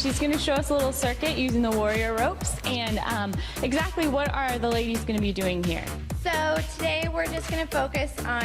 she's going to show us a little circuit using the warrior ropes. And exactly what are the ladies going to be doing here? So today we're just going to focus on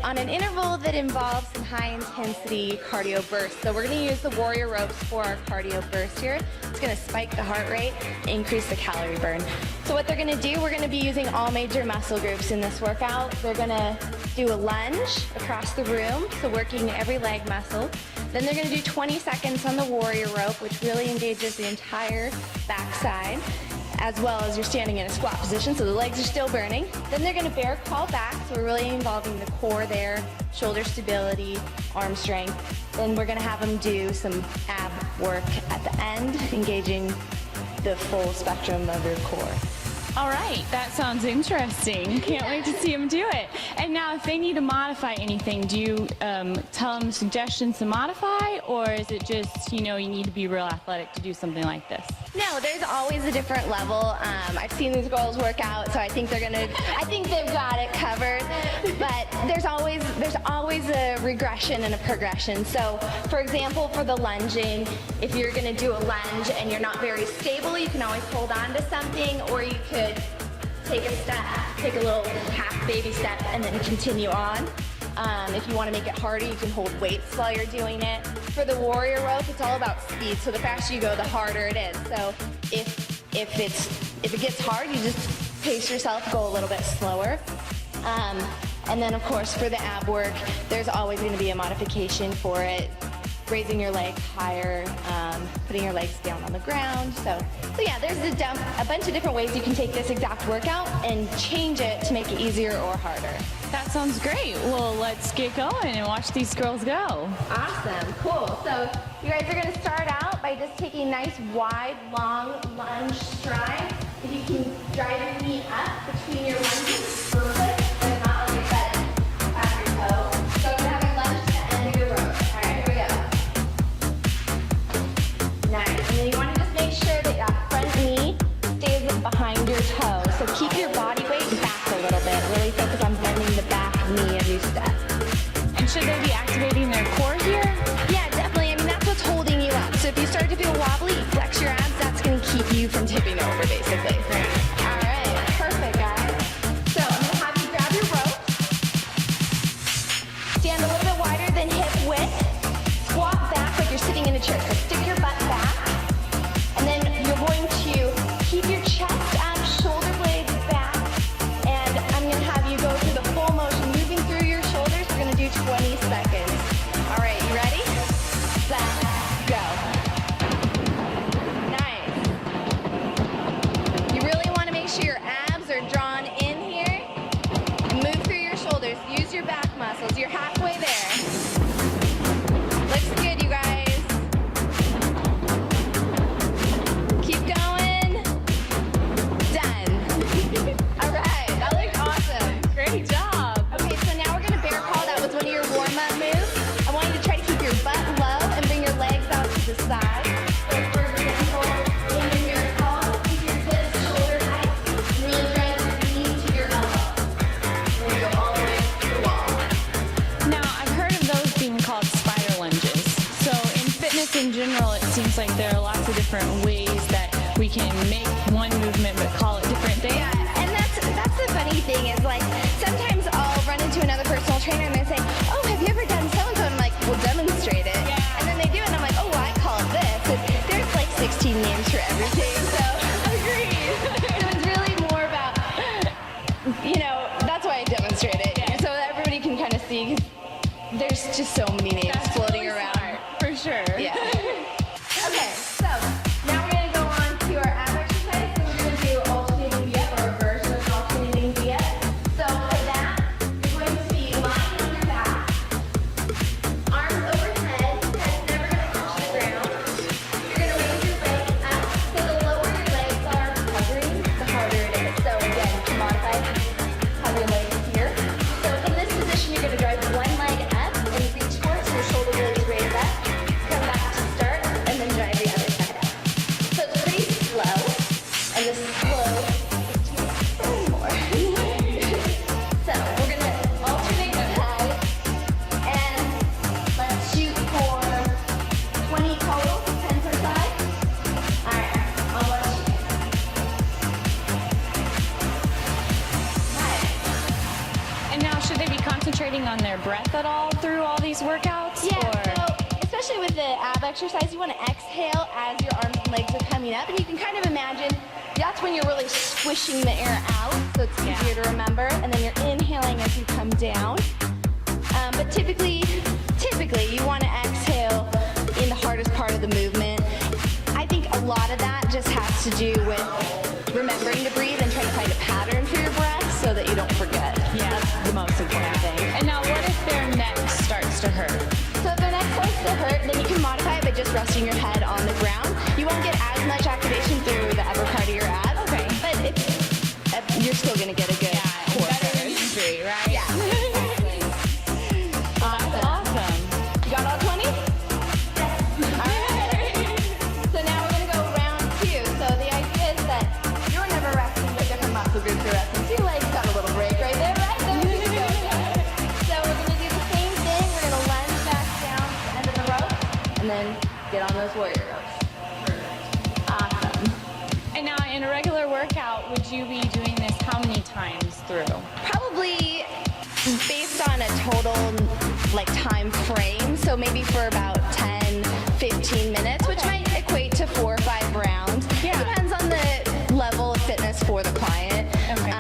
on an interval that involves some high intensity cardio bursts. So we're going to use the warrior ropes for our cardio burst here. It's going to spike the heart rate, increase the calorie burn. So what they're going to do, we're going to be using all major muscle groups in this workout. They're going to do a lunge across the room, so working every leg muscle. Then they're going to do 20 seconds on the warrior rope, which really engages the entire backside, as well as you're standing in a squat position, so the legs are still burning. Then they're going to bear crawl back, so we're really involving the core there, shoulder stability, arm strength. Then we're going to have them do some ab work at the end, engaging the full spectrum of your core. All right, that sounds interesting. Can't wait to see them do it. And now if they need to modify anything, do you tell them suggestions to modify, or is it just, you need to be real athletic to do something like this? No, there's always a different level. I've seen these girls work out, so I think they've got it covered. But there's always a regression and a progression. So, for example, for the lunging, if you're going to do a lunge and you're not very stable, you can always hold on to something, or you could take a step, take a little half baby step, and then continue on. If you want to make it harder, you can hold weights while you're doing it. For the warrior rope, it's all about speed. So the faster you go, the harder it is. So if it gets hard, you just pace yourself, go a little bit slower. And then of course for the ab work, there's always going to be a modification for it. Raising your legs higher, putting your legs down on the ground. So yeah, there's a bunch of different ways you can take this exact workout and change it to make it easier or harder. That sounds great. Well, let's get going and watch these girls go. Awesome, cool. So you guys are going to start out by just taking nice, wide, long lunge strides. If you can drive your knee up between your lunges, perfect, but not like that at your toe. So we're having lunge to the end of your rope. All right, here we go. Nice. And then you want to just make sure that that front knee stays behind your toe. So keep your body weight back a little bit. Really focus on bending the back knee as you step. And should they be activating their core here? Yeah, definitely. I mean, that's what's holding you up. So if you start to feel wobbly, flex your abs. That's going to keep you from tipping over, basically. All right. Perfect, guys. So I'm going to have you grab your rope. Stand a little bit wider than hip width. Squat back like you're sitting in a chair. So stick your butt back. And then you're going to keep your chest up, shoulder blades back. And I'm going to have you go through the full motion, moving through your shoulders. We're going to do 20 seconds. All right, you ready? Set, go. Nice. You really want to make sure your abs are drawn in here. Move through your shoulders. Use your back muscles. You're halfway there. Looks good, you guys. Keep going. Done. All right, that looked awesome. Great job. Okay, so now we're gonna bear crawl. That was one of your warm-up moves. I want you to try to keep your butt low and bring your legs out to the side. So for example, in your bear crawl, keep your hips shoulder height and really drive your knee to your elbow. And you go all the way to the wall. Now, I've heard of those being called spider lunges. So in fitness in general, it seems like there are lots of different ways that we can make one movement but call it different things. Yeah, and that's the funny thing is, like, sometimes I'll run into another personal trainer and they say, oh, have you ever done so-and-so? And I'm like, well, demonstrate it. Yeah. And then they do it and I'm like, oh, well, I call it this. And there's like 16 names for everything, so agreed. So it's really more about, that's why I demonstrate it. Yeah. So that everybody can kind of see, 'cause there's just so many names That's floating really around. smart, for sure. Yeah. Okay, so now we're going to go on to our ab exercise. So we're going to do alternating V-up, or a version of alternating V-up. So for that, you're going to be lying on your back, arms overhead, head's never going to touch the ground. You're going to raise your legs up. So the lower your legs are hovering, the harder it is. So again, to modify, have your legs here. So in this position, you're going to drive one leg up and reach for it, so your shoulder blades raise up. Come back to start, and then drive the other breath at all through all these workouts? Yeah, Or? so especially with the ab exercise, you want to exhale as your arms and legs are coming up, and you can kind of imagine that's when you're really squishing the air out, so it's easier to remember, and then you're inhaling as you come down. But typically you want to exhale in the hardest part of the movement. I think a lot of that just has to do with remembering to breathe and trying to find a pattern for your breath so that you don't forget. Yeah, That's the most important thing. And now what if their neck starts to hurt? So if their neck starts to hurt, then you can modify it by just resting your head on the ground. You won't get as much activation through the upper part of your abs. Okay. But you're still going to get a good core Better than surge. injury, right? Yeah. Exactly. Awesome. You got all 20? All right. So now we're going to go round 2. So the idea is that you're never resting, but different muscle groups are resting. So your legs got a little break right there, right? So we're going to go. So we're going to do the same thing. We're going to lunge back down to the end of the rope, and then get on those warrior ropes. Awesome. And now in a regular workout, would you be doing this how many times through? Probably based on a total time frame, so maybe for about 10, 15 minutes, which might equate to 4 or 5 rounds. Yeah. It depends on the level of fitness for the client. Okay.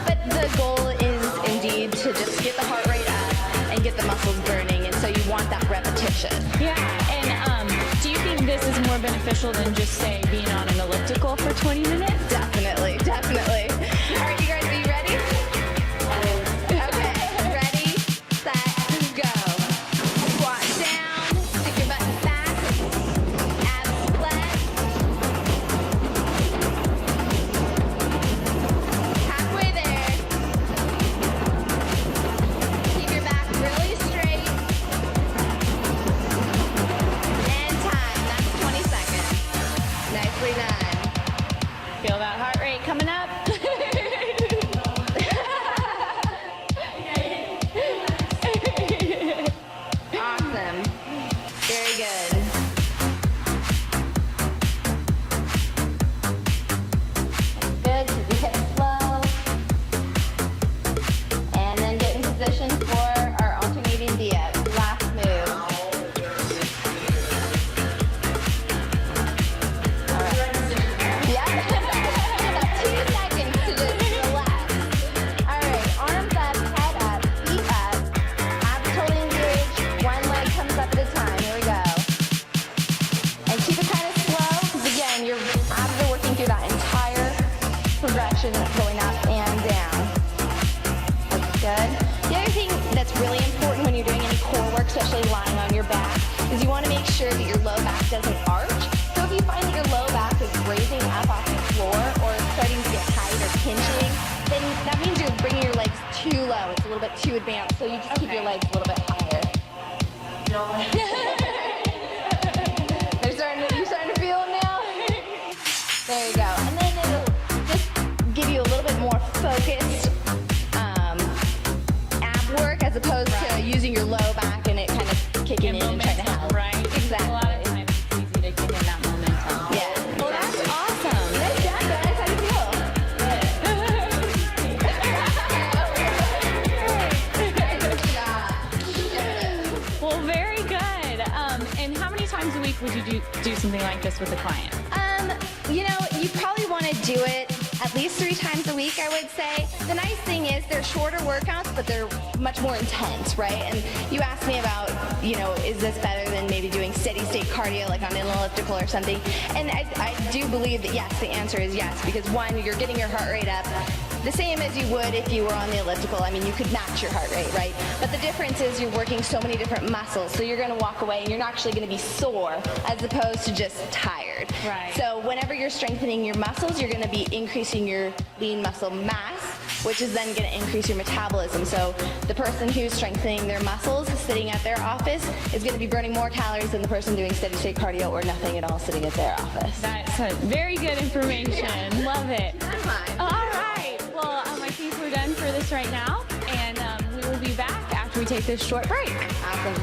But the goal is indeed to just get the heart rate up and get the muscles burning, and so you want that repetition. Yeah, and do you think this is more beneficial than just, say, being on an elliptical for 20 minutes? Definitely, definitely. All right, you guys, are you ready? Okay, ready, set, go. Squat down, stick your butt back, abs flat. Halfway there. Keep your back really straight. And time, that's 20 seconds. Nicely done. Feel that heart rate coming up? Awesome. Very good. Good, keep your hips low. And then get in position for our alternating dips. Last move. All right. Yeah. About 2 seconds to just relax. All right, arms up, head up, feet up. Abs totally engaged. One leg comes up at a time. Here we go. And keep it kind of slow, because again, your abs are working through that entire progression going up and down. That's good. The other thing that's really important when you're doing any core work, especially lying on your back, is you want to make sure that your low back doesn't arch. So if you find that your low back is raising up off the floor or it's starting to get tight or pinching, then that means you're bringing your legs too low. It's a little bit too advanced, so you just keep your legs a little bit higher. You're starting to feel them now? There you go. And then it'll just give you a little bit more focused ab work as opposed to using your low back and it kind of kicking in and trying to help. Right? Exactly. A lot of times it's easy to get in that momentum. Yeah. Well, that's awesome. Nice job, guys. How do you feel? Well, very good. And how many times a week would you do something like this with a client? You probably want to do it at least 3 times a week, I would say. The nice thing is they're shorter workouts, but they're much more intense, right? And you asked me about, is this better than maybe doing steady state cardio like on an elliptical or something? And I do believe that yes, the answer is yes, because one, you're getting your heart rate up the same as you would if you were on the elliptical. I mean, you could match your heart rate, right? But the difference is you're working so many different muscles, so you're going to walk away and you're not actually going to be sore as opposed to just tired. Right. So whenever you're strengthening your muscles, you're going to be increasing your lean muscle mass, which is then going to increase your metabolism. So the person who's strengthening their muscles sitting at their office is going to be burning more calories than the person doing steady state cardio or nothing at all sitting at their office. That's very good information. Love it. That's fine. All right. Well, I think we're done for this right now, and we will be back after we take this short break. Awesome.